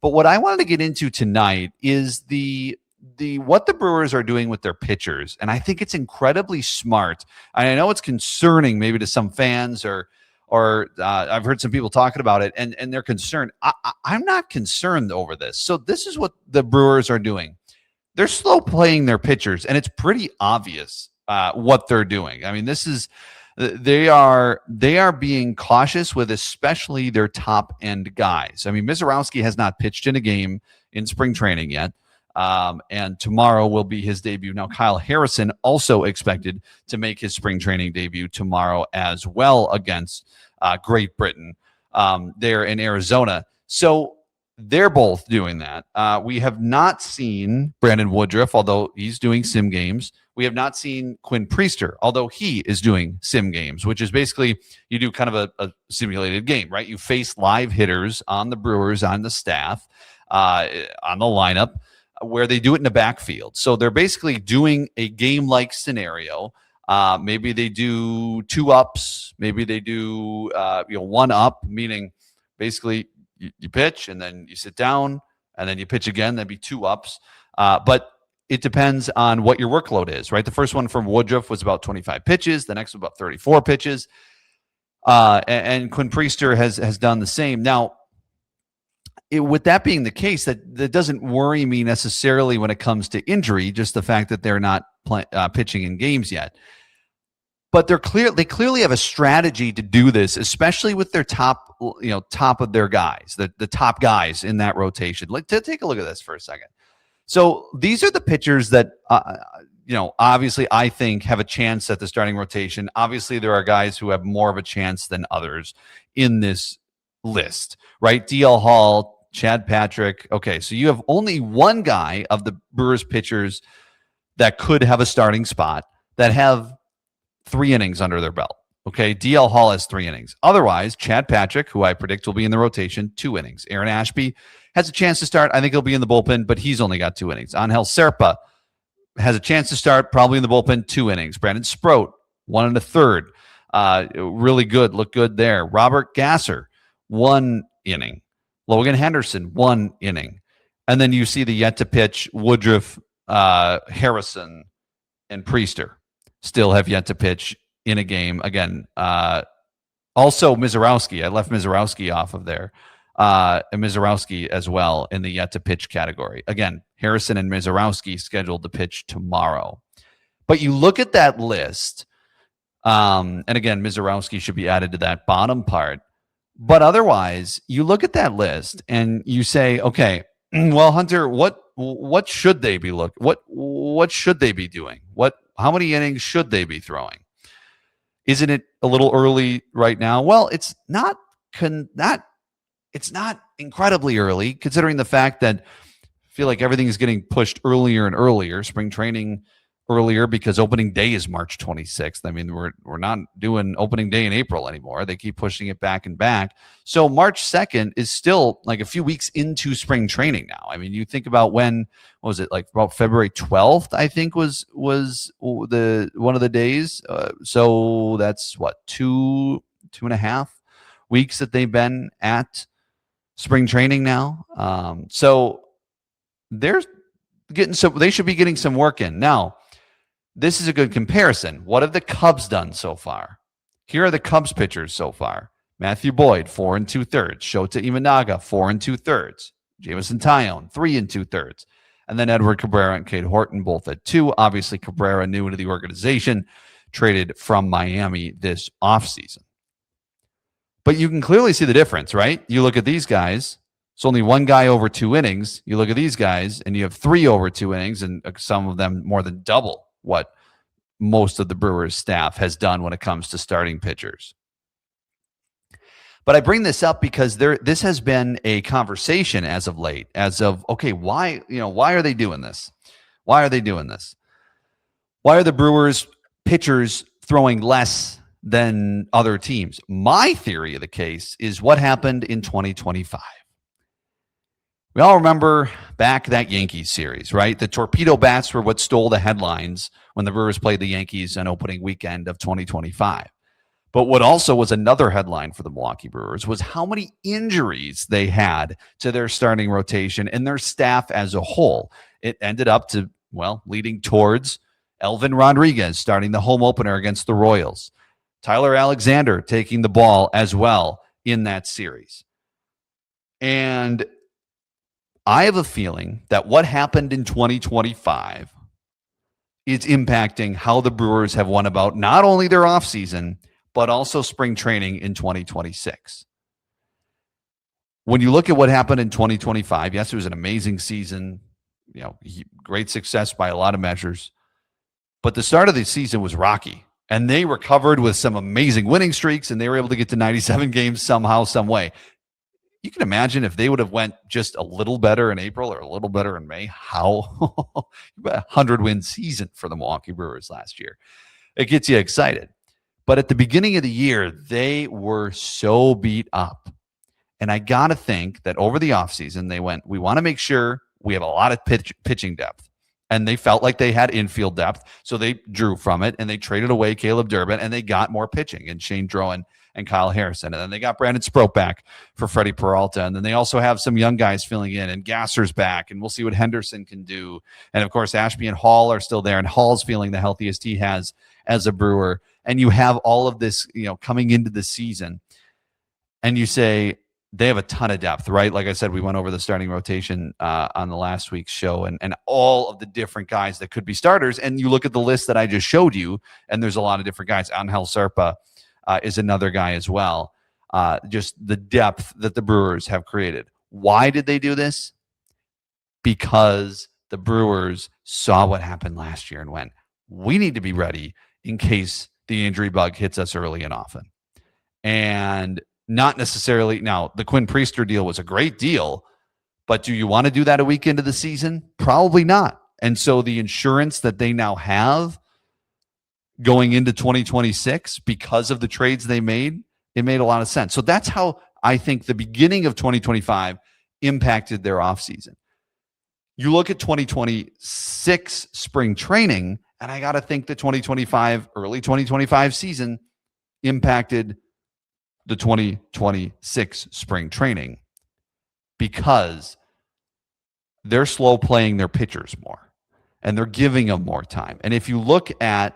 But what I wanted to get into tonight is the what the Brewers are doing with their pitchers, and I think it's incredibly smart. And I know it's concerning maybe to some fans, or I've heard some people talking about it, and they're concerned. I'm not concerned over this. So this is what the Brewers are doing. They're slow playing their pitchers, and it's pretty obvious what they're doing. I mean, this is they are being cautious with especially their top end guys. I mean, Mizorowski has not pitched in a game in spring training yet. And tomorrow will be his debut. Now, Kyle Harrison also expected to make his spring training debut tomorrow as well against Great Britain there in Arizona. So they're both doing that. We have not seen Brandon Woodruff, although he's doing sim games. We have not seen Quinn Priester, although he is doing sim games, which is basically you do kind of a simulated game, right? You face live hitters on the Brewers, on the staff, on the lineup, where they do it in the backfield. So they're basically doing a game-like scenario. Maybe they do 2 ups. Maybe they do 1 up, meaning basically you pitch and then you sit down and then you pitch again. That'd be 2 ups. But it depends on what your workload is, right? The first one from Woodruff was about 25 pitches. The next one about 34 pitches. And Quinn Priester has done the same. Now, with that being the case, that doesn't worry me necessarily when it comes to injury, just the fact that they're not pitching in games yet. But they clearly have a strategy to do this, especially with their top of their guys, the top guys in that rotation. Take a look at this for a second. So these are the pitchers that obviously I think have a chance at the starting rotation. Obviously, there are guys who have more of a chance than others in this list, right? DL Hall, Chad Patrick. Okay, so you have only one guy of the Brewers pitchers that could have a starting spot that have 3 innings under their belt. Okay, DL Hall has 3 innings. Otherwise, Chad Patrick, who I predict will be in the rotation, 2 innings. Aaron Ashby has a chance to start. I think he'll be in the bullpen, but he's only got 2 innings. Angel Serpa has a chance to start, probably in the bullpen, 2 innings. Brandon Sproat, 1 1/3. Really good, look good there. Robert Gasser, 1 inning. Logan Henderson, 1 inning. And then you see the yet to pitch Woodruff, Harrison, and Priester still have yet to pitch in a game. Again, also Mizorowski. I left Mizorowski off of there. And Mizorowski as well in the yet to pitch category. Again, Harrison and Mizorowski scheduled to pitch tomorrow. But you look at that list, and again, Mizorowski should be added to that bottom part. But otherwise, you look at that list and you say, okay, well, Hunter, what should they be what should they be doing? How many innings should they be throwing? Isn't it a little early right now? Well, it's not incredibly early, considering the fact that I feel like everything is getting pushed earlier and earlier. Spring training earlier because opening day is March 26th. I mean, we're not doing opening day in April anymore. They keep pushing it back and back. So March 2nd is still like a few weeks into spring training now. I mean, you think about what was it, like about February 12th, I think was the one of the days. So that's what, 2.5 weeks that they've been at spring training now. So they should be getting some work in. Now, this is a good comparison. What have the Cubs done so far? Here are the Cubs pitchers so far. Matthew Boyd, 4 2/3. Shota Imanaga, 4 2/3. Jameson Taillon, 3 2/3. And then Edward Cabrera and Cade Horton, both at 2. Obviously, Cabrera new into the organization, traded from Miami this offseason. But you can clearly see the difference, right? You look at these guys. It's only one guy over 2 innings. You look at these guys, and you have 3 over 2 innings, and some of them more than double what most of the Brewers staff has done when it comes to starting pitchers. But I bring this up because this has been a conversation as of late, okay, why are they doing this? Why are they doing this? Why are the Brewers pitchers throwing less than other teams? My theory of the case is what happened in 2025. We all remember back that Yankees series, right? The torpedo bats were what stole the headlines when the Brewers played the Yankees on opening weekend of 2025. But what also was another headline for the Milwaukee Brewers was how many injuries they had to their starting rotation and their staff as a whole. It ended up to, well, leading towards Elvin Rodriguez starting the home opener against the Royals. Tyler Alexander taking the ball as well in that series. And I have a feeling that what happened in 2025 is impacting how the Brewers have won about not only their offseason, but also spring training in 2026. When you look at what happened in 2025, yes, it was an amazing season, great success by a lot of measures, but the start of the season was rocky, and they recovered with some amazing winning streaks, and they were able to get to 97 games somehow, some way. You can imagine if they would have went just a little better in April or a little better in May, how a 100-win season for the Milwaukee Brewers last year. It gets you excited. But at the beginning of the year, they were so beat up. And I got to think that over the offseason, they went, we want to make sure we have a lot of pitching depth. And they felt like they had infield depth, so they drew from it, and they traded away Caleb Durbin, and they got more pitching in Shane Drowan and Kyle Harrison. And then they got Brandon Sproat back for Freddie Peralta. And then they also have some young guys filling in, and Gasser's back, and we'll see what Henderson can do. And, of course, Ashby and Hall are still there, and Hall's feeling the healthiest he has as a Brewer. And you have all of this, coming into the season, and you say they have a ton of depth, right? Like I said, we went over the starting rotation on the last week's show and all of the different guys that could be starters. And you look at the list that I just showed you, and there's a lot of different guys. Angel Serpa is another guy as well. Just the depth that the Brewers have created. Why did they do this? Because the Brewers saw what happened last year and went, we need to be ready in case the injury bug hits us early and often. And not necessarily, now the Quinn Priester deal was a great deal, but do you want to do that a week into the season? Probably not. And so the insurance that they now have going into 2026 because of the trades they made, it made a lot of sense. So that's how I think the beginning of 2025 impacted their offseason. You look at 2026 spring training, and I got to think the early 2025 season impacted the 2026 spring training because they're slow playing their pitchers more, and they're giving them more time. And if you look at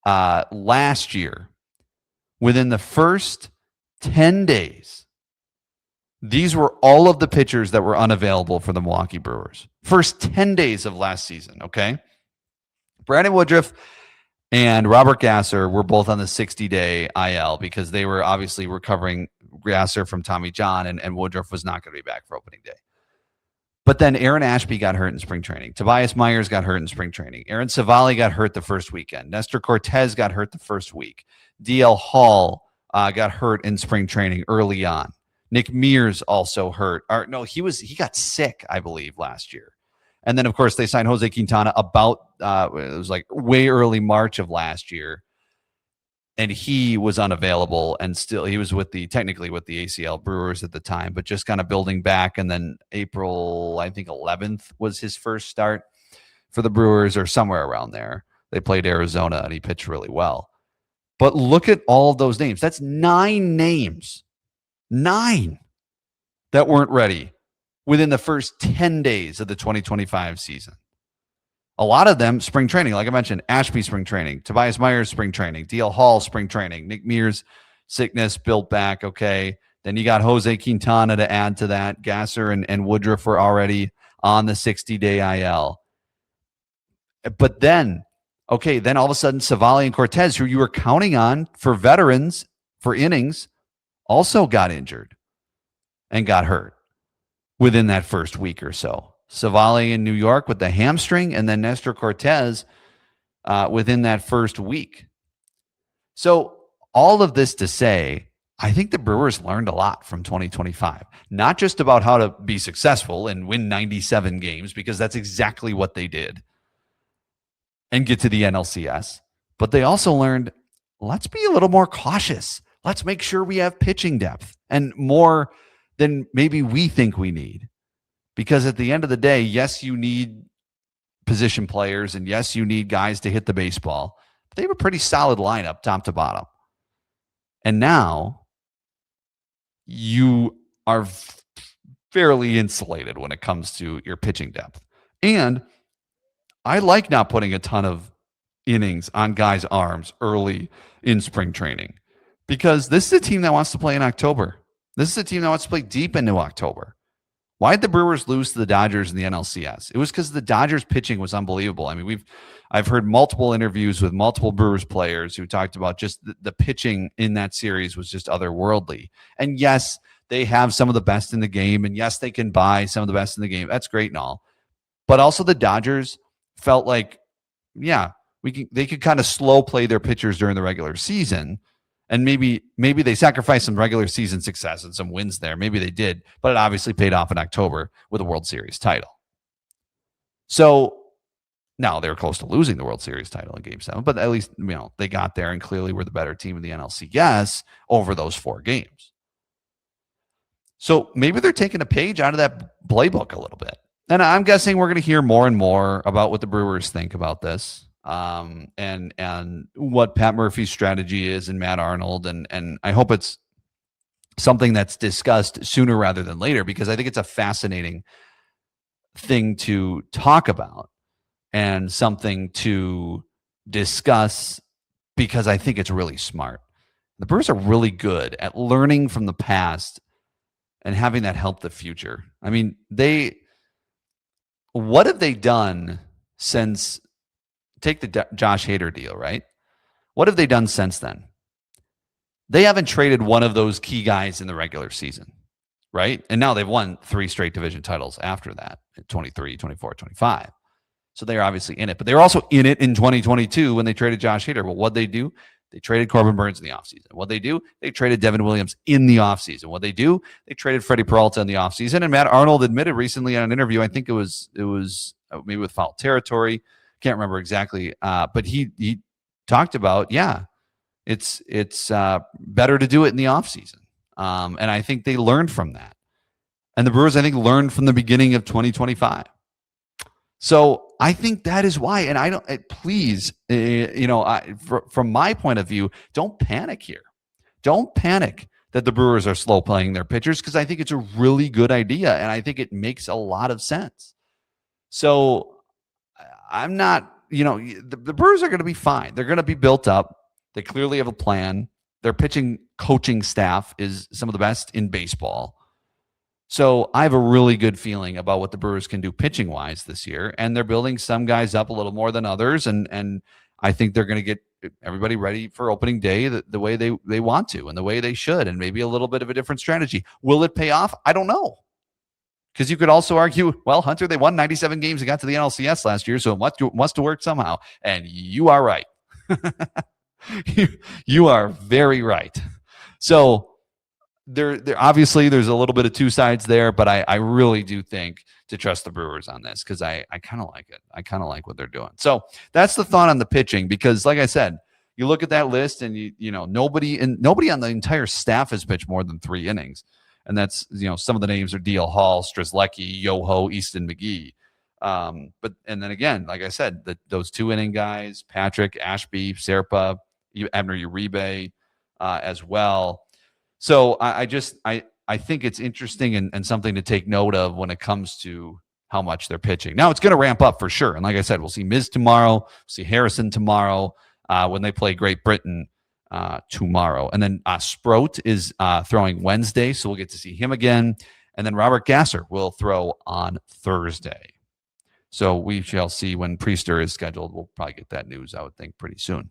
last year, within the first 10 days, these were all of the pitchers that were unavailable for the Milwaukee Brewers. First 10 days of last season, okay? Brandon Woodruff and Robert Gasser were both on the 60-day IL because they were obviously recovering. Gasser from Tommy John, and Woodruff was not going to be back for opening day. But then Aaron Ashby got hurt in spring training. Tobias Myers got hurt in spring training. Aaron Savali got hurt the first weekend. Nestor Cortez got hurt the first week. DL Hall got hurt in spring training early on. Nick Mears also hurt. He got sick, I believe, last year. And then, of course, they signed Jose Quintana about, it was like way early March of last year. And he was unavailable, and still he was technically with the ACL Brewers at the time, but just kind of building back. And then April, I think 11th was his first start for the Brewers, or somewhere around there. They played Arizona, and he pitched really well. But look at all of those names. That's 9 names. 9 that weren't ready within the first 10 days of the 2025 season. A lot of them spring training, like I mentioned, Ashby spring training, Tobias Myers spring training, DL Hall spring training, Nick Mears sickness built back, okay. Then you got Jose Quintana to add to that. Gasser and Woodruff were already on the 60-day IL. But then all of a sudden Savali and Cortez, who you were counting on for veterans, for innings, also got injured and got hurt within that first week or so. Savali in New York with the hamstring, and then Nestor Cortez within that first week. So all of this to say, I think the Brewers learned a lot from 2025, not just about how to be successful and win 97 games, because that's exactly what they did, and get to the NLCS, but they also learned, let's be a little more cautious. Let's make sure we have pitching depth, and more than maybe we think we need. Because at the end of the day, yes, you need position players, and yes, you need guys to hit the baseball. But they have a pretty solid lineup top to bottom. And now you are fairly insulated when it comes to your pitching depth. And I like not putting a ton of innings on guys' arms early in spring training because this is a team that wants to play in October. This is a team that wants to play deep into October. Why did the Brewers lose to the Dodgers in the NLCS? It was because the Dodgers pitching was unbelievable. I mean, I've heard multiple interviews with multiple Brewers players who talked about just the pitching in that series was just otherworldly. And yes, they have some of the best in the game, and yes, they can buy some of the best in the game. That's great and all. But also the Dodgers felt like, yeah, they could kind of slow play their pitchers during the regular season. And maybe they sacrificed some regular season success and some wins there. Maybe they did, but it obviously paid off in October with a World Series title. So now they're close to losing the World Series title in Game 7, but at least they got there and clearly were the better team in the NLCS over those 4 games. So maybe they're taking a page out of that playbook a little bit. And I'm guessing we're going to hear more and more about what the Brewers think about this. And what Pat Murphy's strategy is and Matt Arnold. And I hope it's something that's discussed sooner rather than later, because I think it's a fascinating thing to talk about and something to discuss because I think it's really smart. The Brewers are really good at learning from the past and having that help the future. I mean, what have they done since take the Josh Hader deal, right? What have they done since then? They haven't traded one of those key guys in the regular season, right? And now they've won 3 straight division titles after that, 23, 24, 25. So they're obviously in it, but they were also in it in 2022 when they traded Josh Hader. Well, what'd they do? They traded Corbin Burns in the offseason. What'd they do? They traded Devin Williams in the offseason. What'd they do? They traded Freddie Peralta in the offseason. And Matt Arnold admitted recently in an interview, I think it was maybe with Foul Territory, can't remember exactly, but he talked about, it's better to do it in the offseason. And I think they learned from that. And the Brewers, I think, learned from the beginning of 2025. So I think that is why. And I don't, please, from my point of view, don't panic here. Don't panic that the Brewers are slow playing their pitchers, because I think it's a really good idea. And I think it makes a lot of sense. So I'm not, the Brewers are going to be fine. They're going to be built up. They clearly have a plan. Their pitching coaching staff is some of the best in baseball. So I have a really good feeling about what the Brewers can do pitching wise this year. And they're building some guys up a little more than others. And I think they're going to get everybody ready for opening day the way they want to and the way they should, and maybe a little bit of a different strategy. Will it pay off? I don't know. Because you could also argue, well, Hunter, they won 97 games and got to the NLCS last year, so it must have worked somehow. And you are right. you are very right. So there obviously there's a little bit of two sides there, but I really do think to trust the Brewers on this, because I kind of like it. I kind of like what they're doing. So that's the thought on the pitching, because like I said, you look at that list and nobody on the entire staff has pitched more than 3 innings. And that's, some of the names are D.L. Hall, Strzelecki, Yoho, Easton McGee. But then again, like I said, those 2-inning guys, Patrick, Ashby, Serpa, Abner Uribe as well. So I think it's interesting and something to take note of when it comes to how much they're pitching. Now it's going to ramp up for sure. And like I said, we'll see Miz tomorrow, we'll see Harrison tomorrow when they play Great Britain tomorrow. And then Sproat is throwing Wednesday, so we'll get to see him again. And then Robert Gasser will throw on Thursday. So we shall see when Priester is scheduled. We'll probably get that news, I would think, pretty soon.